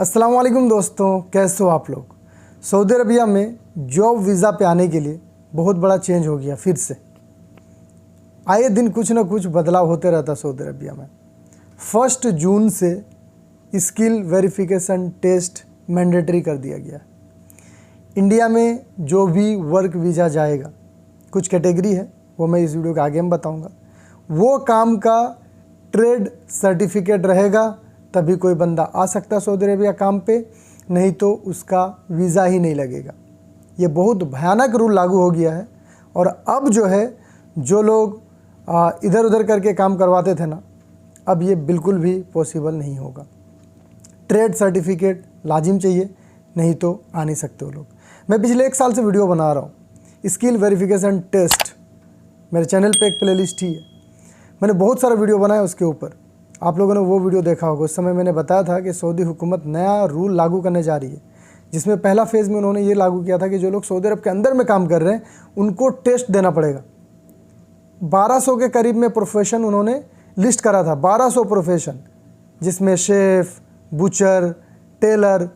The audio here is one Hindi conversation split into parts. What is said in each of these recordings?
अस्सलाम वालेकुम दोस्तों, कैसे हो आप लोग। सऊदी अरबिया में जॉब वीज़ा पे आने के लिए बहुत बड़ा चेंज हो गया। फिर से आए दिन कुछ ना कुछ बदलाव होते रहता सऊदी अरबिया में। 1 जून से स्किल वेरिफिकेशन टेस्ट मैंडेटरी कर दिया गया। इंडिया में जो भी वर्क वीज़ा जाएगा, कुछ कैटेगरी है वो मैं इस वीडियो के आगे में बताऊंगा। वो काम का ट्रेड सर्टिफिकेट रहेगा तभी कोई बंदा आ सकता है सऊदी अरबिया काम पे, नहीं तो उसका वीज़ा ही नहीं लगेगा। ये बहुत भयानक रूल लागू हो गया है। और अब जो है, जो लोग इधर उधर करके काम करवाते थे ना, अब ये बिल्कुल भी पॉसिबल नहीं होगा। ट्रेड सर्टिफिकेट लाजिम चाहिए, नहीं तो आ नहीं सकते वो लोग। मैं पिछले 1 साल से वीडियो बना रहा हूँ स्किल वेरिफिकेशन टेस्ट। मेरे चैनल पे एक प्लेलिस्ट ही है, मैंने बहुत सारा वीडियो बनाया उसके ऊपर। आप लोगों ने वो वीडियो देखा होगा। उस समय मैंने बताया था कि सऊदी हुकूमत नया रूल लागू करने जा रही है, जिसमें पहला फेज़ में उन्होंने ये लागू किया था कि जो लोग सऊदी अरब के अंदर में काम कर रहे हैं उनको टेस्ट देना पड़ेगा। 1200 के करीब में प्रोफेशन उन्होंने लिस्ट करा था, 1200 प्रोफेशन, जिसमें chef, butcher, tailor,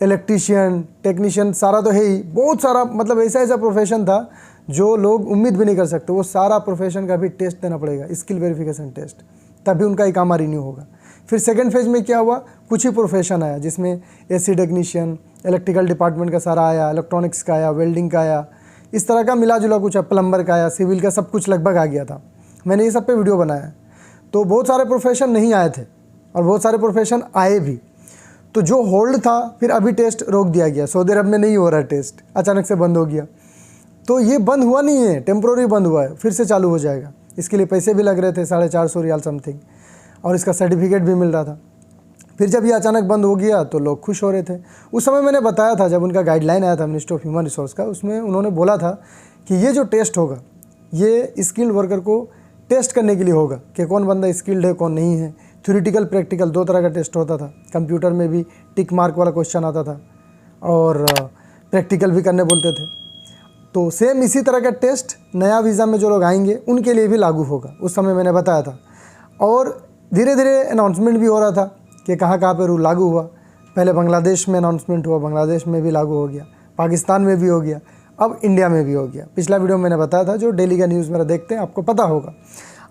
electrician, technician, सारा तो है ही। बहुत सारा, मतलब ऐसा ऐसा प्रोफेशन था जो लोग उम्मीद भी नहीं कर सकते। वो सारा प्रोफेशन का भी टेस्ट देना पड़ेगा, स्किल वेरिफिकेशन टेस्ट, तभी उनका इकामा रिन्यू होगा। फिर सेकंड फेज़ में क्या हुआ, कुछ ही प्रोफेशन आया, जिसमें एसी टेक्नीशियन, इलेक्ट्रिकल डिपार्टमेंट का सारा आया, इलेक्ट्रॉनिक्स का आया, वेल्डिंग का आया, इस तरह का मिला जुला कुछ, प्लम्बर का आया, सिविल का, सब कुछ लगभग आ गया था। मैंने ये सब पे वीडियो बनाया। तो बहुत सारे प्रोफेशन नहीं आए थे और बहुत सारे प्रोफेशन आए भी। तो जो होल्ड था, फिर अभी टेस्ट रोक दिया गया। सऊदी अरब में नहीं हो रहा टेस्ट, अचानक से बंद हो गया। तो ये बंद हुआ नहीं है, टेम्प्रोरी बंद हुआ है, फिर से चालू हो जाएगा। इसके लिए पैसे भी लग रहे थे, 450 रियाल समथिंग, और इसका सर्टिफिकेट भी मिल रहा था। फिर जब ये अचानक बंद हो गया तो लोग खुश हो रहे थे। उस समय मैंने बताया था, जब उनका गाइडलाइन आया था मिनिस्ट्री ऑफ ह्यूमन रिसोर्स का, उसमें उन्होंने बोला था कि ये जो टेस्ट होगा ये स्किल्ड वर्कर को टेस्ट करने के लिए होगा कि कौन बंदा स्किल्ड है, कौन नहीं है। थ्योरेटिकल प्रैक्टिकल 2 तरह का टेस्ट होता था। कंप्यूटर में भी टिक मार्क वाला क्वेश्चन आता था और प्रैक्टिकल भी करने बोलते थे। तो सेम इसी तरह का टेस्ट नया वीज़ा में जो लोग आएंगे उनके लिए भी लागू होगा। उस समय मैंने बताया था। और धीरे धीरे अनाउंसमेंट भी हो रहा था कि कहाँ कहाँ पे रूल लागू हुआ। पहले बांग्लादेश में अनाउंसमेंट हुआ, बांग्लादेश में भी लागू हो गया, पाकिस्तान में भी हो गया, अब इंडिया में भी हो गया। पिछला वीडियो मैंने बताया था, जो डेली का न्यूज़ मेरा देखते हैं आपको पता होगा।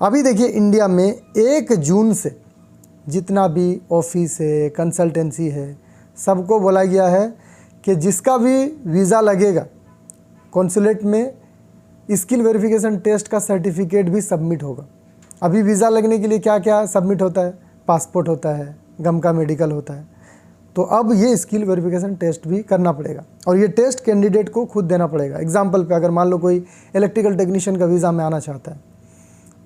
अभी देखिए, इंडिया में 1 जून से जितना भी ऑफिस है, कंसल्टेंसी है, सबको बोला गया है कि जिसका भी वीज़ा लगेगा कॉन्सुलेट में, स्किल वेरिफिकेशन टेस्ट का सर्टिफिकेट भी सबमिट होगा। अभी वीज़ा लगने के लिए क्या क्या सबमिट होता है, पासपोर्ट होता है, गम का मेडिकल होता है। तो अब ये स्किल वेरिफिकेशन टेस्ट भी करना पड़ेगा, और ये टेस्ट कैंडिडेट को खुद देना पड़ेगा। एग्जाम्पल पे, अगर मान लो कोई इलेक्ट्रिकल टेक्नीशियन का वीज़ा में आना चाहता है,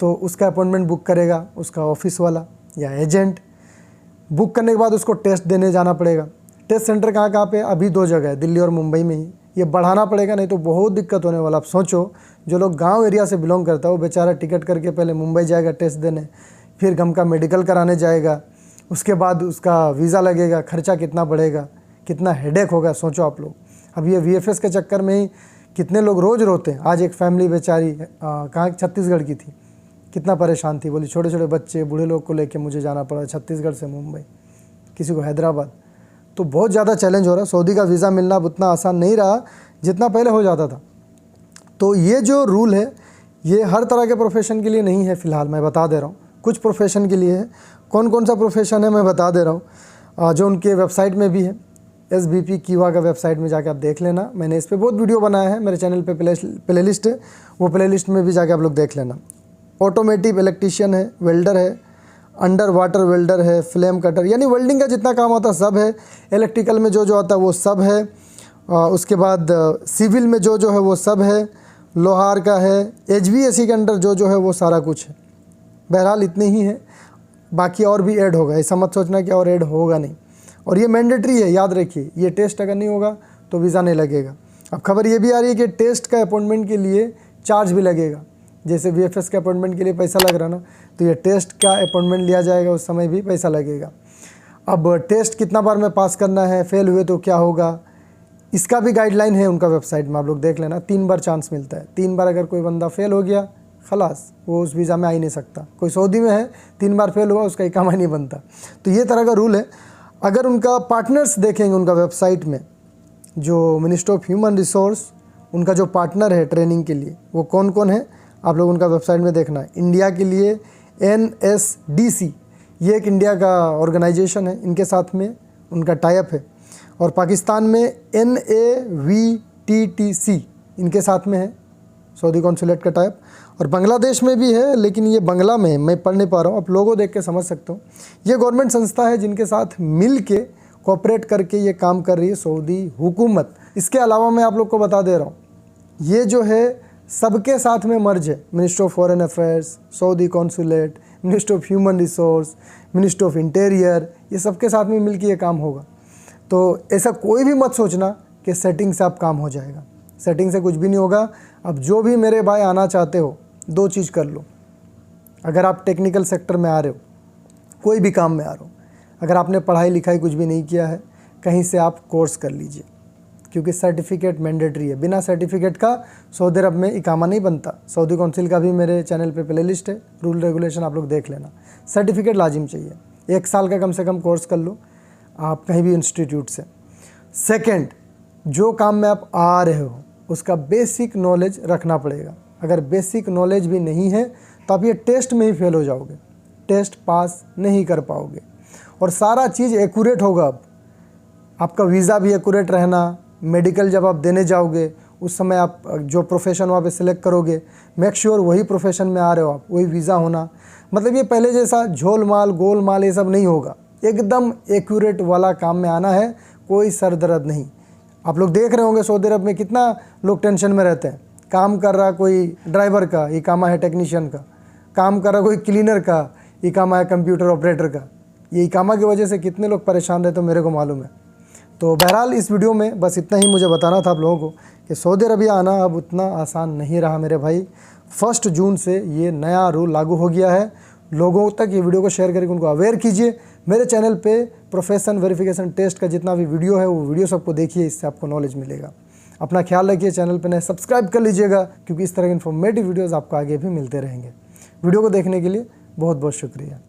तो उसका अपॉइंटमेंट बुक करेगा उसका ऑफिस वाला या एजेंट। बुक करने के बाद उसको टेस्ट देने जाना पड़ेगा। टेस्ट सेंटर कहाँ कहाँ पे, अभी 2 जगह है, दिल्ली और मुंबई में ही। ये बढ़ाना पड़ेगा, नहीं तो बहुत दिक्कत होने वाला। आप सोचो, जो लोग गांव एरिया से बिलोंग करता है वो बेचारा टिकट करके पहले मुंबई जाएगा टेस्ट देने, फिर गम का मेडिकल कराने जाएगा, उसके बाद उसका वीज़ा लगेगा। खर्चा कितना बढ़ेगा, कितना हेडेक होगा, सोचो आप लोग। अब ये VFS के चक्कर में ही कितने लोग रोज़ रोते हैं। आज एक फैमिली बेचारी कहाँ, छत्तीसगढ़ की थी, कितना परेशान थी। बोली छोटे छोटे बच्चे, बूढ़े लोग को लेके मुझे जाना पड़ा छत्तीसगढ़ से मुंबई, किसी को हैदराबाद। तो बहुत ज़्यादा चैलेंज हो रहा है। सऊदी का वीज़ा मिलना उतना आसान नहीं रहा जितना पहले हो जाता था। तो ये जो रूल है ये हर तरह के प्रोफेशन के लिए नहीं है, फ़िलहाल मैं बता दे रहा हूँ। कुछ प्रोफेशन के लिए है। कौन कौन सा प्रोफेशन है मैं बता दे रहा हूँ, जो उनके वेबसाइट में भी है। SBP कीवा का वेबसाइट में जाके आप देख लेना। मैंने इस पर बहुत वीडियो बनाया है, मेरे चैनल पे प्लेलिस्ट है, वो प्लेलिस्ट में भी जाके आप लोग देख लेना। ऑटोमेटिव इलेक्ट्रीशियन है, वेल्डर है, अंडर वाटर वेल्डर है, फ्लेम कटर, यानी वेल्डिंग का जितना काम होता है सब है। इलेक्ट्रिकल में जो जो आता है वो सब है। उसके बाद सिविल में जो जो है वो सब है। लोहार का है, HVAC के अंडर जो जो है वो सारा कुछ है। बहरहाल इतने ही है, बाकी और भी ऐड होगा। ऐसा मत सोचना कि और ऐड होगा नहीं। और ये मैंडेटरी है, याद रखिए। ये टेस्ट अगर नहीं होगा तो वीज़ा नहीं लगेगा। अब खबर ये भी आ रही है कि टेस्ट का अपॉइंटमेंट के लिए चार्ज भी लगेगा। जैसे VFS के अपॉइंटमेंट के लिए पैसा लग रहा ना, तो ये टेस्ट का अपॉइंटमेंट लिया जाएगा, उस समय भी पैसा लगेगा। अब टेस्ट कितना बार में पास करना है, फेल हुए तो क्या होगा, इसका भी गाइडलाइन है उनका वेबसाइट में, आप लोग देख लेना। 3 बार चांस मिलता है। 3 बार अगर कोई बंदा फेल हो गया, खलास, वो उस वीज़ा में आ ही नहीं सकता। कोई सऊदी में है, 3 बार फेल हुआ, उसका इकामा नहीं बनता। तो ये तरह का रूल है। अगर उनका पार्टनर्स देखेंगे उनका वेबसाइट में, जो मिनिस्ट्री ऑफ ह्यूमन रिसोर्स उनका जो पार्टनर है ट्रेनिंग के लिए वो कौन कौन है, आप लोग उनका वेबसाइट में देखना है। इंडिया के लिए NSDC, ये एक इंडिया का ऑर्गेनाइजेशन है, इनके साथ में उनका टाइप है। और पाकिस्तान में NAVTTC, इनके साथ में है सऊदी कॉन्सुलेट का टाइप। और बांग्लादेश में भी है, लेकिन ये बांग्ला में है, मैं पढ़ नहीं पा रहा हूँ, आप लोगों देख के समझ सकते हो। ये गवर्नमेंट संस्था है जिनके साथ मिल के कोऑपरेट करके ये काम कर रही है सऊदी हुकूमत। इसके अलावा मैं आप लोग को बता दे रहा हूँ, ये जो है सबके साथ में मर्ज है। Ministry of foreign affairs, Saudi consulate, ministry of human resource, ministry of interior, ये सबके साथ में मिल के ये काम होगा। तो ऐसा कोई भी मत सोचना कि सेटिंग से आप काम हो जाएगा, सेटिंग से कुछ भी नहीं होगा। अब जो भी मेरे भाई आना चाहते हो, दो चीज़ कर लो। अगर आप टेक्निकल सेक्टर में आ रहे हो, कोई भी काम में आ रहे हो, अगर आपने पढ़ाई लिखाई कुछ भी नहीं किया है, कहीं से आप कोर्स कर लीजिए, क्योंकि सर्टिफिकेट मैंडेटरी है। बिना सर्टिफिकेट का सऊदी अरब में इकामा नहीं बनता। सऊदी काउंसिल का भी मेरे चैनल पे प्लेलिस्ट है, रूल रेगुलेशन आप लोग देख लेना। सर्टिफिकेट लाजिम चाहिए, 1 साल का कम से कम कोर्स कर लो आप कहीं भी इंस्टीट्यूट से। सेकंड, जो काम में आप आ रहे हो उसका बेसिक नॉलेज रखना पड़ेगा। अगर बेसिक नॉलेज भी नहीं है तो आप ये टेस्ट में ही फेल हो जाओगे, टेस्ट पास नहीं कर पाओगे। और सारा चीज़ एक्यूरेट होगा। अब आपका वीज़ा भी एक्यूरेट रहना, मेडिकल जब आप देने जाओगे उस समय आप जो प्रोफेशन वहाँ पे सिलेक्ट करोगे, मेक श्योर वही प्रोफेशन में आ रहे हो आप, वही वीज़ा होना। मतलब ये पहले जैसा झोलमाल गोलमाल ये सब नहीं होगा, एकदम एक्यूरेट वाला काम में आना है, कोई सर दर्द नहीं। आप लोग देख रहे होंगे सऊदी अरब में कितना लोग टेंशन में रहते हैं। काम कर रहा कोई ड्राइवर का इकामा है, टेक्नीशियन का काम कर रहा कोई क्लीनर का इकामा है, कंप्यूटर ऑपरेटर का। ये इकामा की वजह से कितने लोग परेशान रहते हो मेरे को मालूम है। तो बहरहाल इस वीडियो में बस इतना ही मुझे बताना था आप लोगों को कि सऊदी अरबिया आना अब उतना आसान नहीं रहा मेरे भाई। 1 जून से ये नया रूल लागू हो गया है। लोगों तक ये वीडियो को शेयर करके उनको अवेयर कीजिए। मेरे चैनल पे प्रोफेशन वेरिफिकेशन टेस्ट का जितना भी वीडियो है वो वीडियो सबको देखिए, इससे आपको नॉलेज मिलेगा। अपना ख्याल रखिए, चैनल पर नए सब्सक्राइब कर लीजिएगा, क्योंकि इस तरह के इन्फॉर्मेटिव वीडियोज़ आपको आगे भी मिलते रहेंगे। वीडियो को देखने के लिए बहुत बहुत शुक्रिया।